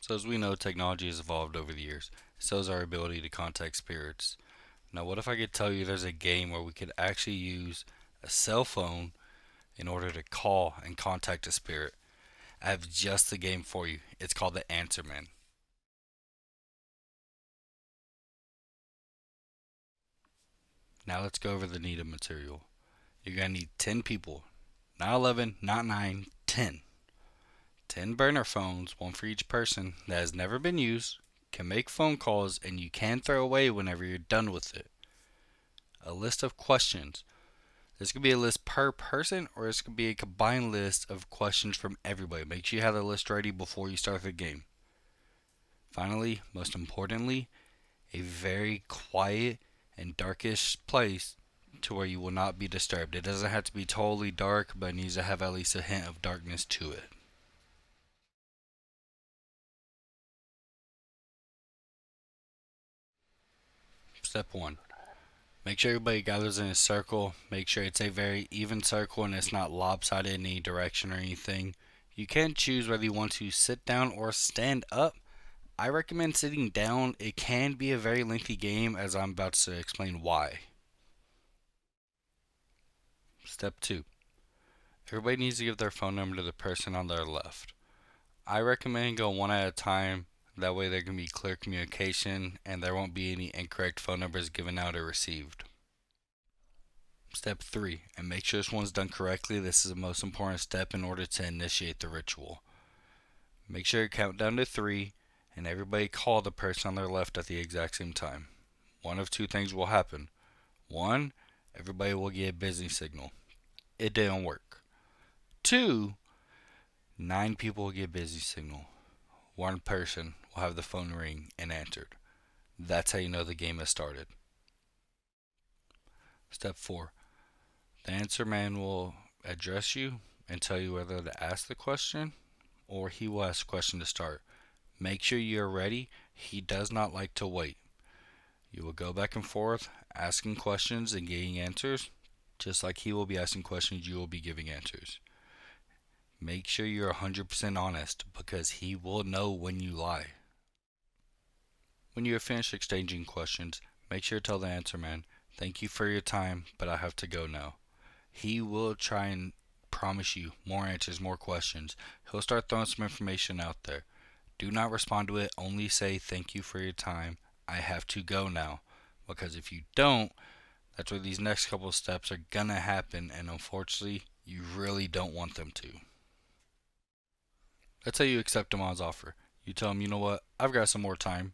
So as we know, technology has evolved over the years. So has our ability to contact spirits. Now, what if I could tell you there's a game where we could actually use a cell phone in order to call and contact a spirit? I have just the game for you. It's called the Answer Man. Now let's go over the needed material. You're going to need 10 people. Not 11, not 9, 10. 10 burner phones, one for each person, that has never been used, can make phone calls, and you can throw away whenever you're done with it. A list of questions. This could be a list per person, or this could be a combined list of questions from everybody. Make sure you have the list ready before you start the game. Finally, most importantly, a very quiet and darkish place to where you will not be disturbed. It doesn't have to be totally dark, but it needs to have at least a hint of darkness to it. Step 1. Make sure everybody gathers in a circle. Make sure it's a very even circle and it's not lopsided in any direction or anything. You can choose whether you want to sit down or stand up. I recommend sitting down. It can be a very lengthy game, as I'm about to explain why. Step 2. Everybody needs to give their phone number to the person on their left. I recommend go one at a time. That way there can be clear communication and there won't be any incorrect phone numbers given out or received. Step 3, and make sure this one's done correctly. This is the most important step in order to initiate the ritual. Make sure you count down to 3 and everybody call the person on their left at the exact same time. One of two things will happen. One, everybody will get a busy signal. It didn't work. Two, 9 people will get busy signal. One person will have the phone ring and answered. That's how you know the game has started. Step 4. The answer man will address you and tell you whether to ask the question or he will ask the question to start. Make sure you are ready. He does not like to wait. You will go back and forth asking questions and getting answers, just like he will be asking questions, you will be giving answers. Make sure you're 100% honest because he will know when you lie. When you have finished exchanging questions, make sure to tell the answer man, "Thank you for your time, but I have to go now." He will try and promise you more answers, more questions. He'll start throwing some information out there. Do not respond to it. Only say, "Thank you for your time. I have to go now." Because if you don't, that's where these next couple of steps are gonna happen, and unfortunately, you really don't want them to. Let's say you accept him on his offer. You tell him, "You know what? I've got some more time."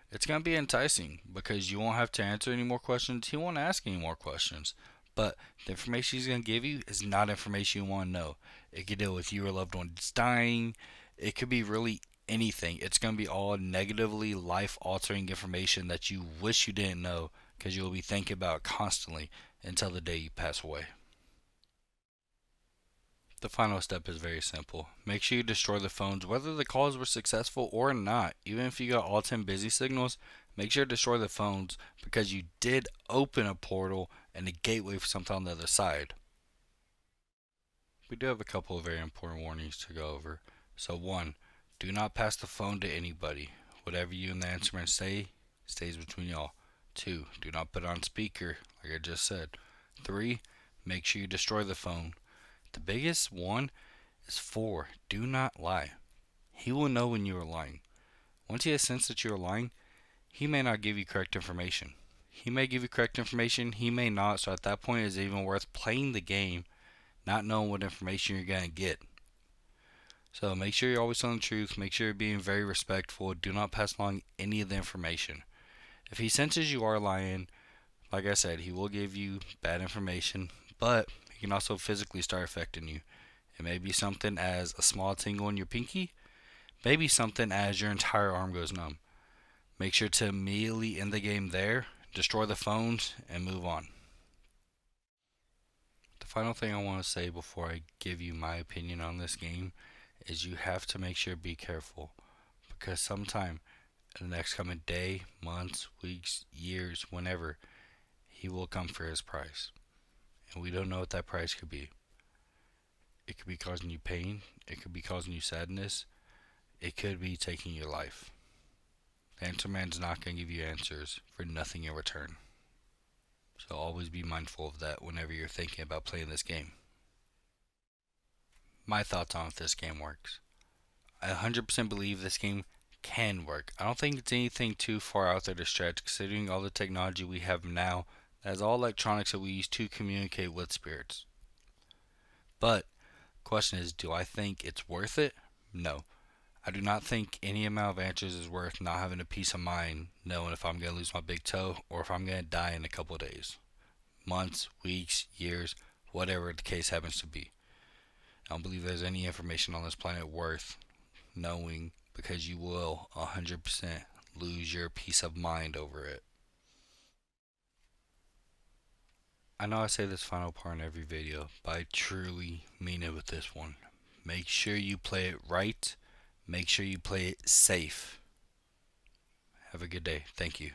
It's going to be enticing because you won't have to answer any more questions. He won't ask any more questions. But the information he's going to give you is not information you want to know. It could deal with your loved ones dying. It could be really anything. It's going to be all negatively life altering information that you wish you didn't know because you'll be thinking about it constantly until the day you pass away. The final step is very simple. Make sure you destroy the phones whether the calls were successful or not. Even if you got all 10 busy signals, make sure to destroy the phones because you did open a portal and a gateway for something on the other side. We do have a couple of very important warnings to go over. So 1, do not pass the phone to anybody. Whatever you and the answerman say stays between y'all. 2, do not put it on speaker like I just said. 3, make sure you destroy the phone. The biggest one is 4. Do not lie. He will know when you are lying. Once he has sensed that you are lying, he may not give you correct information. He may give you correct information, he may not, so at that point it is even worth playing the game, not knowing what information you're going to get. So make sure you're always telling the truth, make sure you're being very respectful, do not pass along any of the information. If he senses you are lying, like I said, he will give you bad information, but he can also physically start affecting you. It may be something as a small tingle in your pinky, maybe something as your entire arm goes numb. Make sure to immediately end the game there, destroy the phones, and move on. The final thing I want to say before I give you my opinion on this game is you have to make sure to be careful because sometime in the next coming day, months, weeks, years, whenever, he will come for his price. And we don't know what that price could be. It could be causing you pain, it could be causing you sadness, it could be taking your life. The answer man's not going to give you answers for nothing in return. So always be mindful of that whenever you're thinking about playing this game. My thoughts on if this game works. I 100% believe this game can work. I don't think it's anything too far out there to stretch, considering all the technology we have now that is all electronics that we use to communicate with spirits. But, question is, do I think it's worth it? No. I do not think any amount of answers is worth not having a peace of mind knowing if I'm going to lose my big toe or if I'm going to die in a couple of days, months, weeks, years, whatever the case happens to be. I don't believe there's any information on this planet worth knowing, because you will 100% lose your peace of mind over it. I know I say this final part in every video, but I truly mean it with this one. Make sure you play it right. Make sure you play it safe. Have a good day. Thank you.